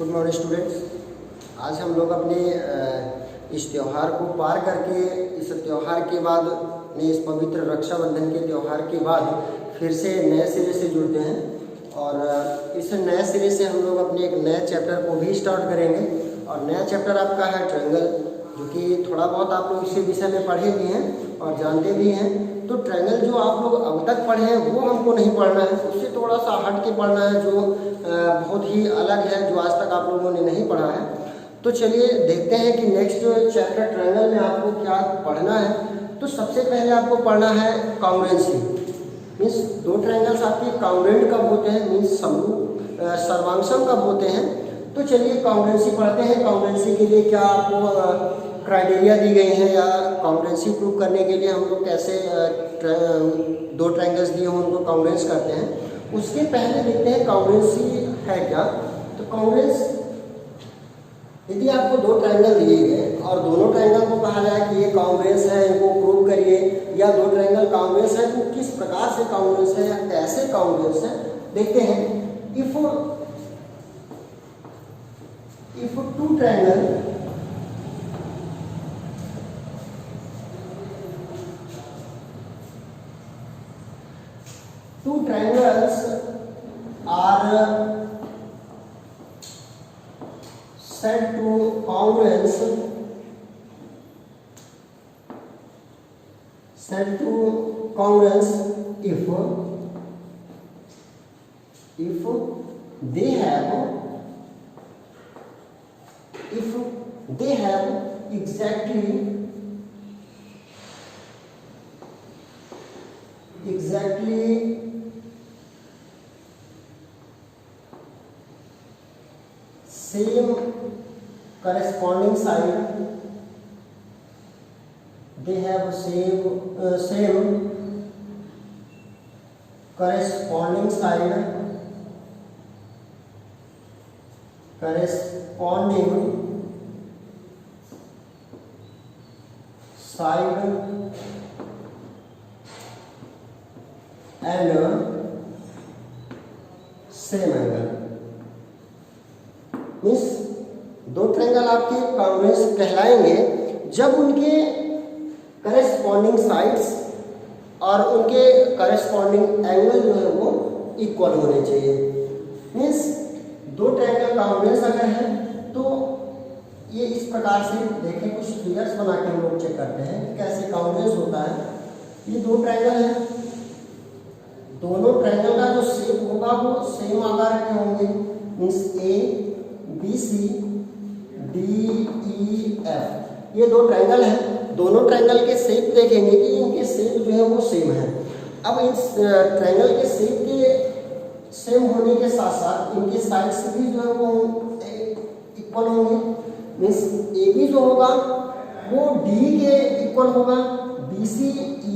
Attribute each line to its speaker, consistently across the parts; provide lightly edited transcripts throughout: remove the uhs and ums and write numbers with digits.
Speaker 1: Good morning students. आज हम लोग अपने इस त्यौहार को पार करके इस त्यौहार के बाद इस पवित्र रक्षाबंधन के त्यौहार के बाद फिर से नए सिरे से जुड़ते हैं और इस नए सिरे से हम लोग अपने एक नए चैप्टर को भी स्टार्ट करेंगे। और नया चैप्टर आपका है ट्रायंगल, जो कि थोड़ा बहुत आप लोग इसी विषय में पढ़े भी हैं और जानते भी हैं। तो ट्रायंगल जो आप लोग अब तक पढ़े हैं वो हमको नहीं पढ़ना है, उससे थोड़ा सा हट के पढ़ना है, जो बहुत ही अलग है, जो आज तक आप लोगों ने नहीं पढ़ा है। तो चलिए देखते हैं कि नेक्स्ट जो चैप्टर ट्रायंगल में आपको क्या पढ़ना है। तो सबसे पहले आपको पढ़ना है कांग्रुएंसी। मीन्स दो ट्रायंगल्स आपके कांग्रुएंट कब होते हैं, मीन्स सर्वांगसम कब होते हैं। तो चलिए कांग्रुएंसी पढ़ते हैं। कांग्रुएंसी के लिए क्या आपको क्राइटेरिया दी गई हैं या कांग्रुएंसी प्रूव करने के लिए हम लोग कैसे दो ट्रायंगल्स दिए हों उनको कांग्रुएंस करते हैं। उसके पहले देखते हैं कांग्रुएंसी है क्या। तो कांग्रुएंस, यदि आपको दो ट्रायंगल दिए गए और दोनों ट्रायंगल को कहा जाए कि ये कांग्रुएंस है, इनको प्रूव करिए, या दो ट्रायंगल कांग्रुएंस है, तो किस प्रकार से कांग्रुएंस है या कैसे कांग्रुएंस है देखते हैं। If two triangle two triangles are said to congruence if they have exactly same corresponding side, they have same corresponding side and same angle। Means दो ट्रायंगल आपके कांग्रुएंस कहलाएंगे जब उनके करेस्पॉन्डिंग साइड्स और उनके करेस्पॉन्डिंग एंगल जो है वो इक्वल होने चाहिए। मीन्स दो ट्रायंगल कांग्रुएंस अगर है तो ये इस प्रकार से देखें, कुछ फिगर्स बना के हम लोग चेक करते हैं कि कैसे कांग्रुएंस होता है। ये दो ट्रायंगल है, दोनों ट्रायंगल का जो शेप होगा वो सेम आकार के होंगे। Means A B C D E F, ये दो ट्रायंगल हैं। दोनों ट्रायंगल के शेप देखेंगे कि इनके शेप जो है वो सेम है। अब इस ट्रायंगल के शेप के सेम होने के साथ साथ इनके साइड्स भी जो है वो इक्वल होंगे। मीन्स ए बी जो होगा वो डी के इक्वल होगा, बी सी ई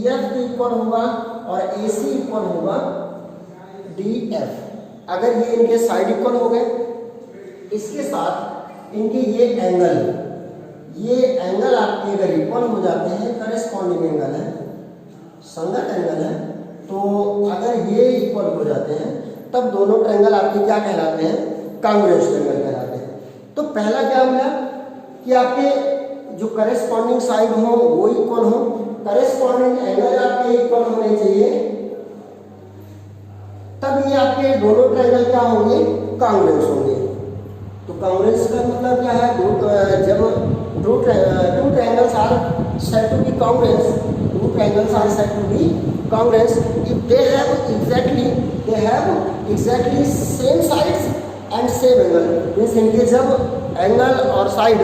Speaker 1: एफ के इक्वल होगा और ए सी इक्वल होगा डी एफ। अगर ये इनके साइड इक्वल हो गए, इसके साथ इनके ये एंगल आपके अगर इक्वल हो जाते हैं, करेस्पॉन्डिंग एंगल है, संगत एंगल है, तो अगर ये इक्वल हो जाते हैं तब दोनों ट्रायंगल आपके क्या कहलाते हैं, कांग्रुएंस ट्रायंगल कहलाते हैं। तो पहला क्या हुआ कि आपके जो करेस्पॉन्डिंग साइड हो वो इक्वल हो, करेस्पॉन्डिंग एंगल आपके इक्वल होने चाहिए, तब ये आपके दोनों ट्रायंगल क्या होंगे, कांग्रुएंस होंगे। तो कांग्रुएंस का मतलब क्या है, जब two triangles are said to be congruence, two triangles are said to be congruence if they have exactly same sides and same angle। Means इनके जब एंगल और साइड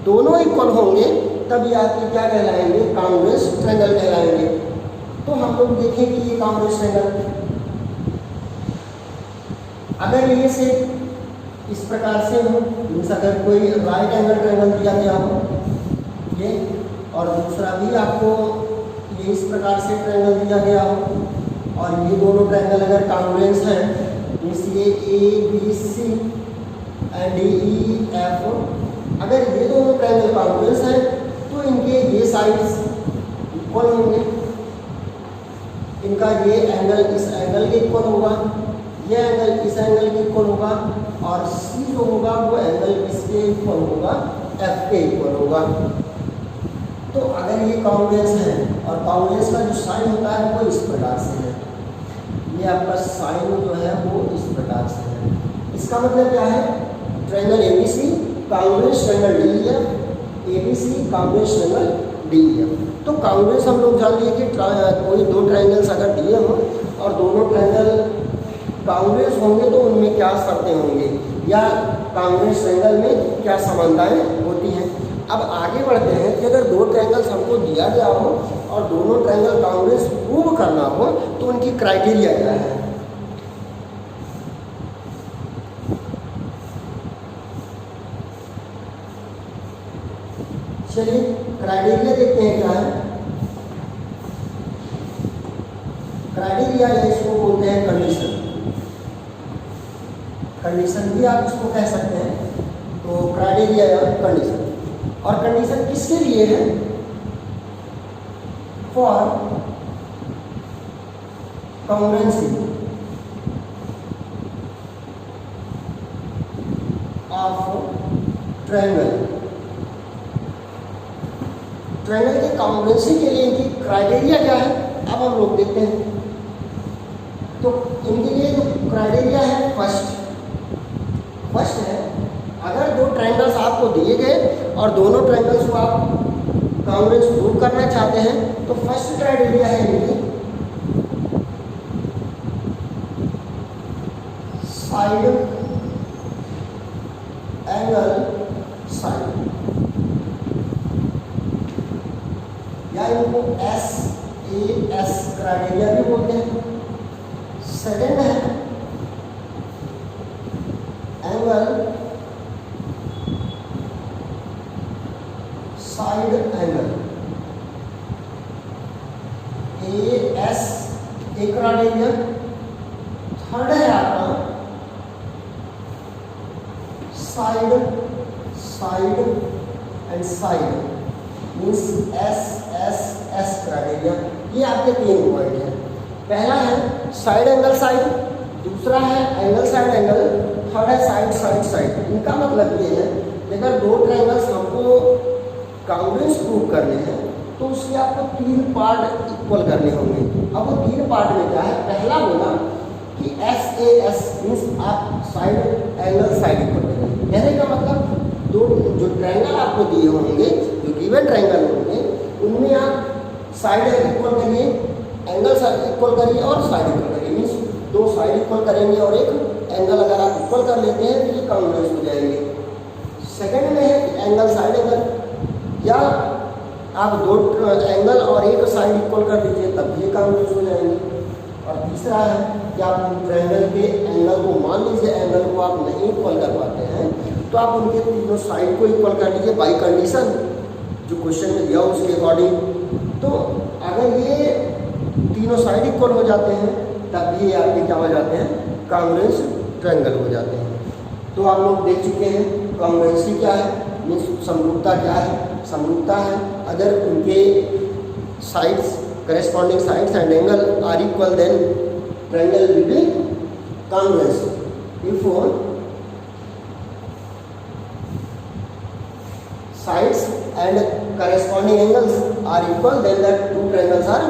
Speaker 1: दोनों इक्वल होंगे तब ये आपके क्या कहलाएंगे, कांग्रुएंस ट्रायंगल कहलाएंगे। तो हम लोग देखें कि ये कांग्रुएंस ट्रायंगल अगर ये से इस प्रकार से हो, मीन्स अगर कोई राइट एंगल ट्रायंगल दिया गया हो ये, और दूसरा भी आपको ये इस प्रकार से ट्रायंगल दिया गया हो, और ये दोनों ट्रायंगल अगर कांग्रुएंस हैं, मीन्स ये A B C and D E F, अगर ये दोनों ट्रायंगल कांग्रुएंस हैं तो इनके ये साइड्स इक्वल होंगे, इनका ये एंगल इस एंगल के इक्वल होगा, ये एंगल इस एंगल के इक्वल होगा और सी जो होगा वो एंगल किसके इक्वल होगा, एफ के इक्वल होगा। तो अगर ये कॉन्ग्रुएंस है और कॉन्ग्रुएंस का जो साइन होता है वो इस प्रकार से है, ये आपका साइन जो है वो इस प्रकार से है। इसका मतलब क्या है, triangle ABC congruence triangle DEF, ABC congruence triangle DEF. तो कॉन्ग्रुएंस हम लोग जान लिए कि कोई दो ट्रायंगल्स अगर दिए हों और दोनों ट्रायंगल कॉन्ग्रुएंस होंगे तो उनमें क्या शर्तें होंगी या कॉन्ग्रुएंस ट्रायंगल में क्या समानताएं होती हैं। अब आगे बढ़ते हैं कि अगर दो ट्रायंगल्स हमको दिया गया हो और दोनों ट्रायंगल कॉन्ग्रुएंस प्रूव करना हो तो उनकी क्राइटेरिया क्या है। चलिए क्राइटेरिया देखते हैं क्या है। क्राइटेरिया या इसको बोलते हैं कंडीशन, कंडीशन भी आप इसको कह सकते हैं। तो क्राइटेरिया या कंडीशन, और कंडीशन किसके लिए है, for congruency of triangle. Triangle की कॉन्ग्रुएंसी के लिए इनकी क्राइटेरिया क्या है, अब हम लोग देखते हैं। तो इनके लिए जो क्राइटेरिया है, फर्स्ट है अगर दो ट्रायंगल्स आपको दिए गए और दोनों ट्रायंगल्स को आप कॉन्ग्रुएंस प्रूव करना चाहते हैं तो फर्स्ट क्राइटेरिया है इनकी साइड एंगल साइड, या इनको SAS क्राइटेरिया भी बोलते हैं। सेकेंड है एंगल साइड एंगल, AS एक क्राइटेरिया। थर्ड है आपका side and side means SSS criteria. ये आपके 3 पॉइंट हैं। पहला है साइड एंगल साइड, दूसरा है एंगल साइड एंगल, थर्ड है साइड साइड। इनका मतलब ये है कि अगर दो ट्रायंगल्स हमको कॉन्ग्रुएंस प्रूव करने हैं तो उसके आपको 3 पार्ट इक्वल करने होंगे। अब वो 3 पार्ट में क्या है, पहला बोला कि SAS मीन्स आप साइड एंगल साइड इक्वल करेंगे। कहने का मतलब दो जो ट्रायंगल आपको दिए होंगे, जो गिवन ट्रायंगल होंगे, उनमें आप साइड इक्वल करिए, एंगल इक्वल करिए और साइड इक्वल करिए। मीन्स 2 साइड इक्वल करेंगे और एक एंगल अगर आप इक्वल कर लेते हैं तो ये कॉन्ग्रुएंस हो जाएंगे। सेकंड में है कि एंगल साइड एंगल, या आप 2 एंगल और एक साइड इक्वल कर दीजिए तब भी कॉन्ग्रुएंस हो जाएंगे। और तीसरा है कि आप उन ट्रायंगल के एंगल को, मान लीजिए एंगल को आप नहीं इक्वल कर पाते हैं तो आप उनके तीनों साइड को इक्वल कर लीजिए बाई कंडीशन जो क्वेश्चन में दिया उसके अकॉर्डिंग। तो अगर ये तीनों साइड इक्वल हो जाते हैं तब भी आपके क्या हो जाते हैं, कॉन्ग्रुएंस ट्रायंगल हो जाते हैं। तो आप लोग देख चुके हैं कॉन्ग्रुएंसी क्या है, मीन्स समरूपता क्या है। समरूपता है अगर उनके sides corresponding sides and angle are equal then triangle will be congruous. If sides and corresponding angles are equal then that 2 triangles are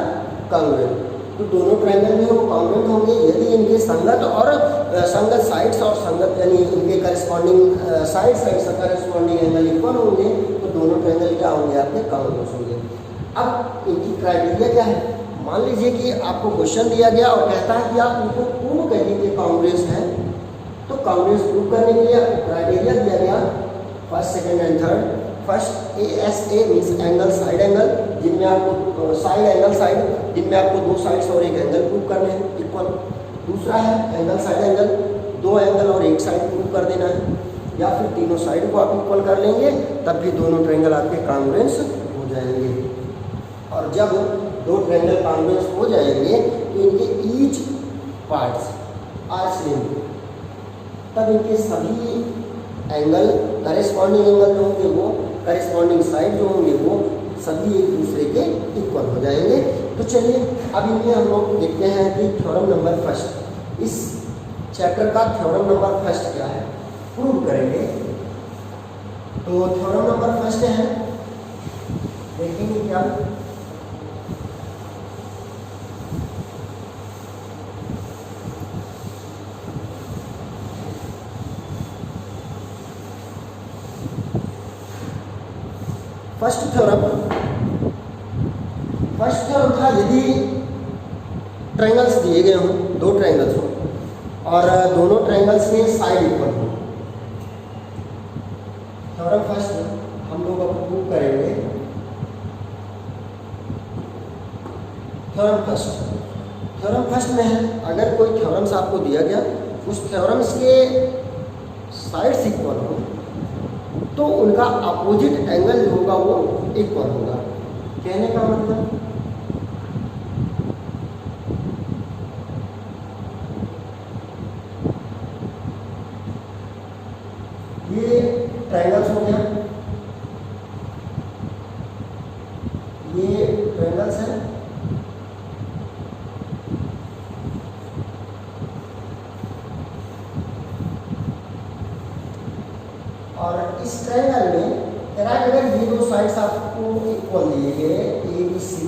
Speaker 1: congruent. तो दोनों ट्रायंगल में वो कॉन्ग्रुएंट होंगे यदि इनके संगत और संगत साइड्स और संगत यानी इनके corresponding sides and corresponding angle equal होंगे तो दोनों ट्रायंगल क्या होंगे, आपके कॉन्ग्रुएंट होंगे। अब इनकी क्राइटेरिया क्या है, मान लीजिए कि आपको क्वेश्चन दिया गया और कहता है कि आप इनको प्रूव करिए कि कॉन्ग्रुएंस है। तो कॉन्ग्रुएंस प्रूव करने के लिए आपको क्राइटेरिया दिया गया first, second and third. First ASA means angle side angle, जिनमें आपको साइड एंगल साइड, जिनमें आपको 2 साइड्स और एक एंगल प्रूव करने हैं इक्वल। दूसरा है एंगल साइड एंगल, 2 एंगल और एक साइड प्रूव कर देना है, या फिर तीनों साइड को आप इक्वल कर लेंगे तब भी दोनों ट्रायंगल आपके कॉन्ग्रुएंस हो जाएंगे। और जब 2 ट्रायंगल कॉन्ग्रुएंस हो जाएंगे तो इनके ईच पार्ट्स आर सेम, तब इनके सभी एंगल करेस्पॉन्डिंग एंगल जो होंगे वो, करेस्पॉन्डिंग साइड जो होंगे वो सभी एक दूसरे के इक्वल हो जाएंगे। तो चलिए अब इनमें हम लोग देखते हैं कि थ्योरम नंबर फर्स्ट। इस चैप्टर का थ्योरम नंबर फर्स्ट क्या है, प्रूव करेंगे। तो थ्योरम नंबर फर्स्ट है, देखेंगे क्या, फर्स्ट थ्योरम था यदि ट्रायंगल्स दिए गए हों, दो ट्रायंगल्स हों और दोनों ट्रायंगल्स में साइड इक्वल हो। थ्योरम फर्स्ट हम लोग अब प्रूव करेंगे। थ्योरम फर्स्ट में है, अगर कोई थ्योरम्स आपको दिया गया, उस थ्योरम्स के साइड्स इक्वल हो तो उनका अपोजिट एंगल जो होगा वो इक्वल होगा। कहने का मतलब ये ट्रायंगल्स हो गया, ये ट्रायंगल्स है, और इस ट्रायंगल में अगर ये दो साइड्स आपको इक्वल दिए गए ए बी सी,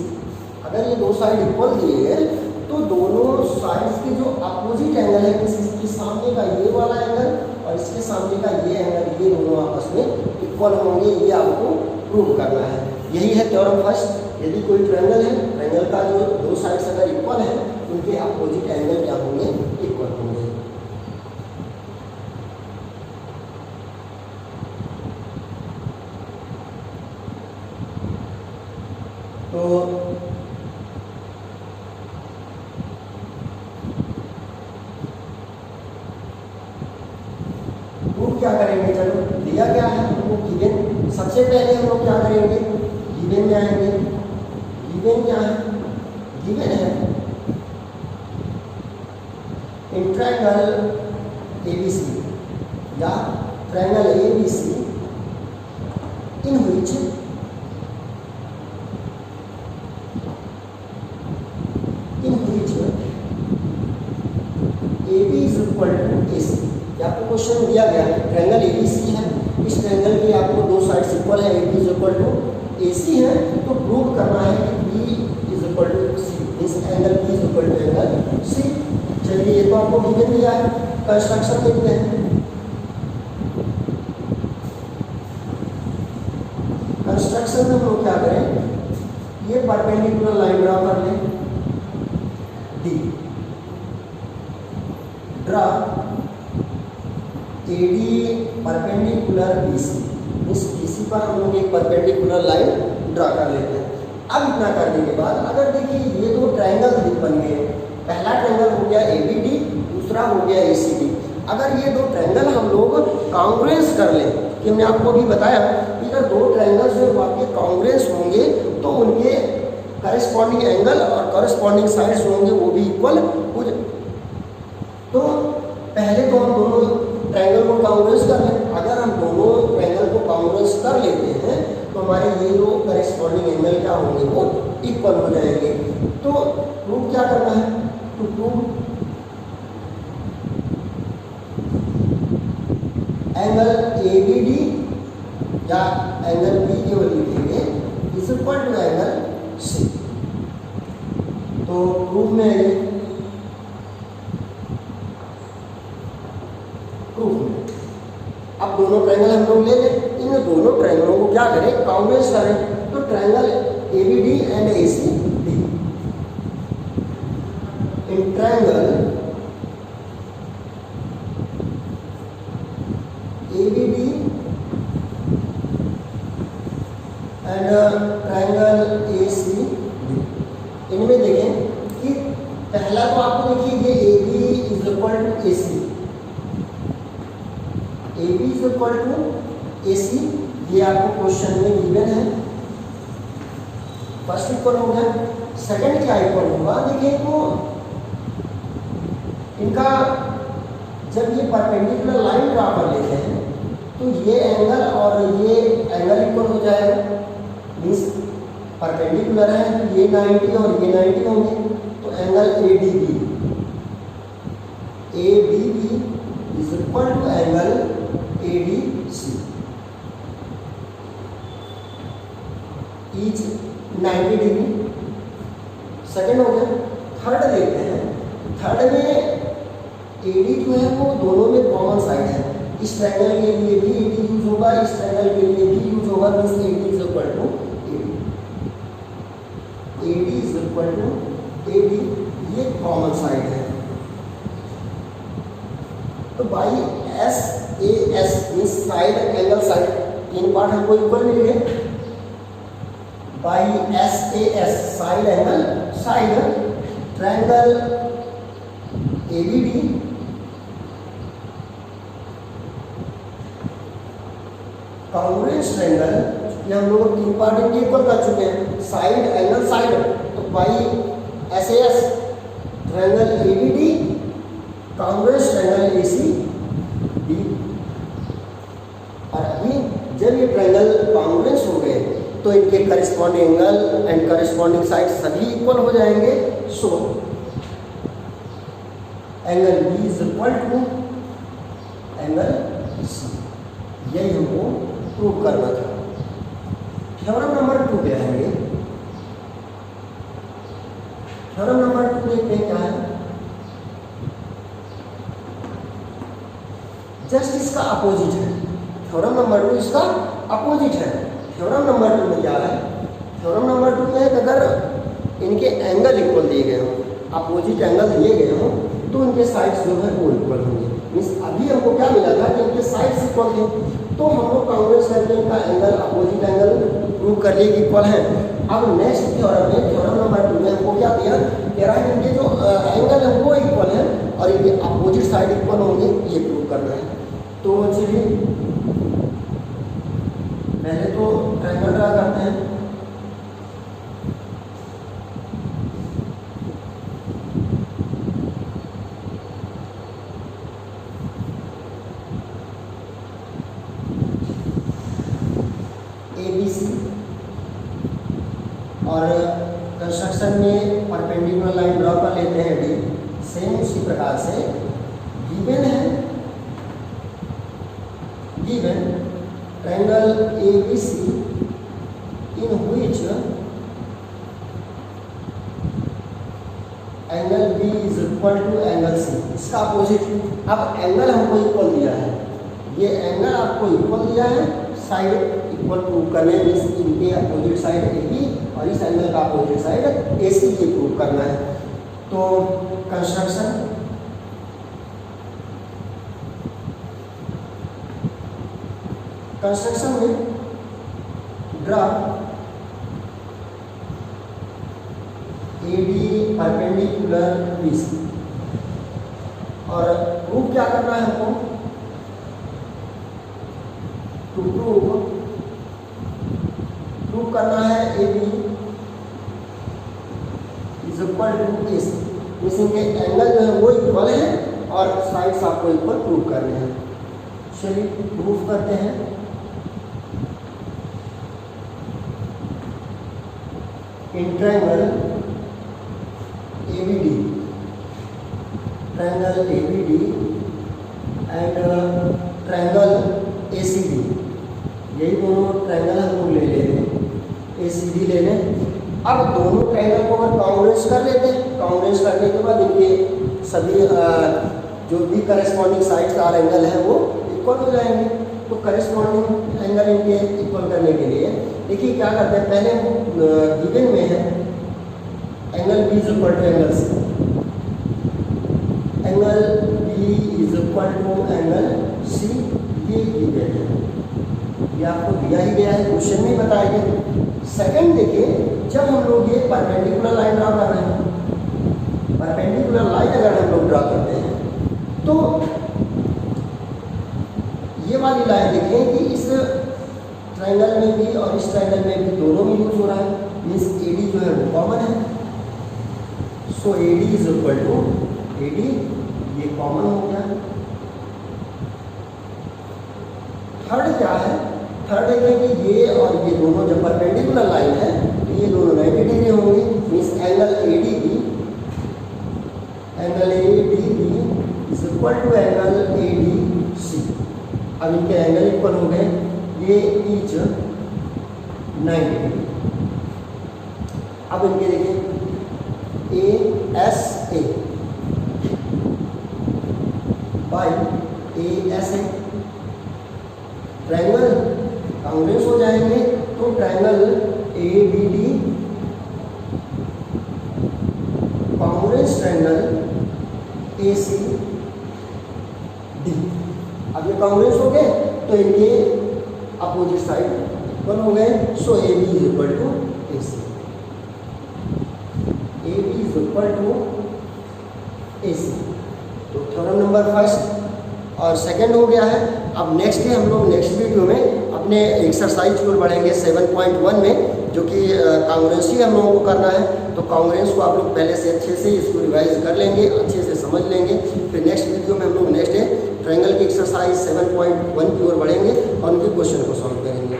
Speaker 1: अगर ये दो साइड इक्वल दिए गए तो दोनों साइड्स के जो अपोजिट एंगल है, इसके सामने का ये वाला एंगल और इसके सामने का ये एंगल, ये दोनों आपस में इक्वल होंगे। ये आपको प्रूव करना है, यही है थ्योरम फर्स्ट। यदि कोई ट्रायंगल है, ट्रायंगल का जो दो साइड्स अगर इक्वल है, उनके अपोजिट एंगल क्या होंगे, इक्वल होंगे। तो प्रूफ क्या करेंगे, चलो दिया क्या है हमको गिवन। सबसे पहले हम लोग क्या करेंगे, गिवन में आएंगे। गिवन क्या है, गिवन है इन ट्रायंगल एबीसी या triangle ABC in which AB is equal to AC। आपको क्वेश्चन दिया गया है, ट्रायंगल ABC है, इस ट्रायंगल की आपको दो साइड्स इक्वल है, AB is equal to AC है, तो प्रूव करना है कि B is equal to C, इस angle B is equal to angle C। चलिए ये तो आपको गिवन दिया है, कंस्ट्रक्शन देखते हैं। कंस्ट्रक्शन में हम लोग क्या करें, ये परपेंडिकुलर लाइन ड्रा कर लें, D draw AD perpendicular BC, इस BC पर हम लोग एक परपेंडिकुलर लाइन ड्रा कर लेते हैं। अब इतना करने के बाद अगर देखिए ये दो ट्रायंगल बन गए, पहला ट्रायंगल हो गया ABD, दूसरा हो गया ACD। अगर ये दो ट्रायंगल हम लोग कॉन्ग्रुएंस कर लें, कि हमने आपको भी बताया कि अगर दो ट्रायंगल्स जो आपके कॉन्ग्रुएंस होंगे तो उनके करस्पॉन्डिंग एंगल और करस्पॉन्डिंग साइड्स होंगे वो भी इक्वल हो जाए। तो पहले तो हम दोनों ट्रायंगल को कॉन्ग्रुएंस कर लें। अगर हम दोनों ट्रायंगल को कॉन्ग्रुएंस कर लेते हैं तो हमारे ये जो करस्पॉन्डिंग एंगल क्या होंगे, वो इक्वल हो जाएंगे। तो प्रूव क्या करना है, टू प्रूव एंगल ABD या एंगल B केवल लिखेंगे is equal to angle C। तो प्रूफ में है, प्रूफ में अब दोनों ट्रायंगल हम लोग ले लें, इन दोनों ट्रायंगलों को क्या करें, कॉन्ग्रुएंस करें। तो triangle ABD and ACD, in triangle ABD and triangle ACD, इनमें देखें कि पहला तो आपको देखिए ये AB is equal to AC, AB is equal to AC, ये आपको क्वेश्चन में गिवन है। फर्स्ट इक्वल हो गया, सेकंड क्या इक्वल होगा, देखिए तो इनका जब ये परपेंडिकुलर लाइन ड्रा कर लेते हैं तो ये एंगल और ये एंगल इक्वल हो जाएगा। मीन्स परपेंडिकुलर है तो ये 90 और ये 90 होंगे, तो angle ADB ADB is equal to angle ADC is 90 degree. Second हो गया। थर्ड देखते हैं। थर्ड में AD जो है वो दोनों में कॉमन साइड है। इस ट्रायंगल के लिए भी AD यूज होगा, इस ट्रायंगल के लिए भी यूज होगा। Means AD is equal to AD is equal to AD, ये कॉमन साइड है। तो by SAS means side angle side, तीन पार्ट हमको इक्वल मिल गए। By SAS side angle side, triangle ABD congruence triangle, ये हम लोग तीन पार्ट इनके इक्वल कर चुके हैं। साइड एंगल साइड, तो by SAS triangle ABD congruence triangle ACD। और अभी जब ये ट्रायंगल कॉन्ग्रुएंस हो गए तो इनके corresponding angle and corresponding side सभी इक्वल हो जाएंगे। So angle B is equal to angle C, यही हमको प्रूव करना था। थ्योरम नंबर 2 पे आएंगे। थ्योरम नंबर 2 देखते हैं क्या है। जस्ट इसका अपोजिट है। थ्योरम नंबर 2 इसका अपोजिट है। थ्योरम नंबर 2 में क्या है? थ्योरम नंबर 2 में अगर इनके एंगल इक्वल दिए गए हों, अपोजिट एंगल दिए गए हों, तो इनके साइड्स जो है वो इक्वल होंगे। मीन्स अभी हमको क्या मिला था कि इनके साइड्स इक्वल थे, तो हम लोग कॉन्ग्रुएंस करके इनका एंगल अपोजिट एंगल प्रूव कर लिए कि इक्वल है। अब नेक्स्ट थ्योरम में, थ्योरम नंबर 2 में हमको क्या दिया, कह रहा है इनके जो एंगल है वो इक्वल है और इनके अपोजिट साइड इक्वल होंगे, ये प्रूव करना है। तो चलिए पहले तो ट्रायंगल ड्रा करते हैं। ABC और कंस्ट्रक्शन में परपेंडिकुलर लाइन ड्रॉ कर लेते हैं D। सेम उसी प्रकार से गिवन है, given triangle ABC in which angle B is equal to angle C, इसका अपोजिट। अब एंगल हमको इक्वल दिया है, ये एंगल आपको इक्वल दिया है, साइड इक्वल प्रूव करने में इनके अपोजिट साइड AB और इस एंगल का अपोजिट साइड AC ये प्रूव करना है। तो कंस्ट्रक्शन, कंस्ट्रक्शन में ड्रा AD परपेंडिकुलर BC और प्रूव क्या करना है हमको, टू प्रूव करना है AB is equal to AC। Means इनके एंगल जो है वो इक्वल है और साइड्स आपको इक्वल प्रूव करने हैं। चलिए प्रूफ करते हैं। In triangle ABD, triangle ABD and triangle ACD, यही दोनों ट्रायंगल हम लोग ले लें, ACD ले लें। अब दोनों ट्रायंगल को अगर कॉन्ग्रुएंस कर लेते हैं, कॉन्ग्रुएंस करने के बाद इनके सभी जो भी करस्पॉन्डिंग साइड्स आर एंगल है वो इक्वल हो जाएंगे। तो करस्पॉन्डिंग एंगल इनके इक्वल करने के लिए देखिए क्या करते हैं, पहले गिवन में है angle B is equal to angle C, angle B is equal to angle C, ये गिवन है, ये आपको दिया ही गया है, क्वेश्चन में बताया गया। सेकंड देखिए, जब हम लोग ये परपेंडिकुलर लाइन ड्रा कर रहे हैं, परपेंडिकुलर लाइन अगर हम लोग ड्रा करते हैं तो ये वाली लाइन देखें कि इस ट्रायंगल में भी और इस ट्रायंगल में भी दोनों में यूज हो रहा है। मीन्स AD जो है वो कॉमन है, so AD is equal to AD, ये कॉमन हो गया। थर्ड क्या है, थर्ड देखें कि ये और ये दोनों जब परपेंडिकुलर लाइन है तो ये दोनों 90 डिग्री होंगे। Means angle ADB is equal to angle A D C. अब इनके एंगल इक्वल हो गए, ये इज 90। अब इनके देखिए A S A by A S A, triangle congruence हो जाएंगे, तो triangle A B D congruence triangle A C D. अब ये कांग्रेस हो गए तो इनके अपोजिट साइड इक्वल हो गए, so A B is equal to A C, A B is equal to A C. तो थ्योरम नंबर फर्स्ट और सेकंड हो गया है। अब नेक्स्ट डे हम लोग नेक्स्ट वीडियो में अपने एक्सरसाइज की ओर बढ़ेंगे 7.1 में, जो कि कांग्रेंसी हम लोगों को करना है। तो कांग्रेंस को आप लोग पहले से अच्छे से इसको रिवाइज कर लेंगे, अच्छे से समझ लेंगे। फिर नेक्स्ट वीडियो में हम लोग नेक्स्ट डे ट्रायंगल की एक्सरसाइज 7.1 की ओर बढ़ेंगे और उनके क्वेश्चन को सॉल्व करेंगे।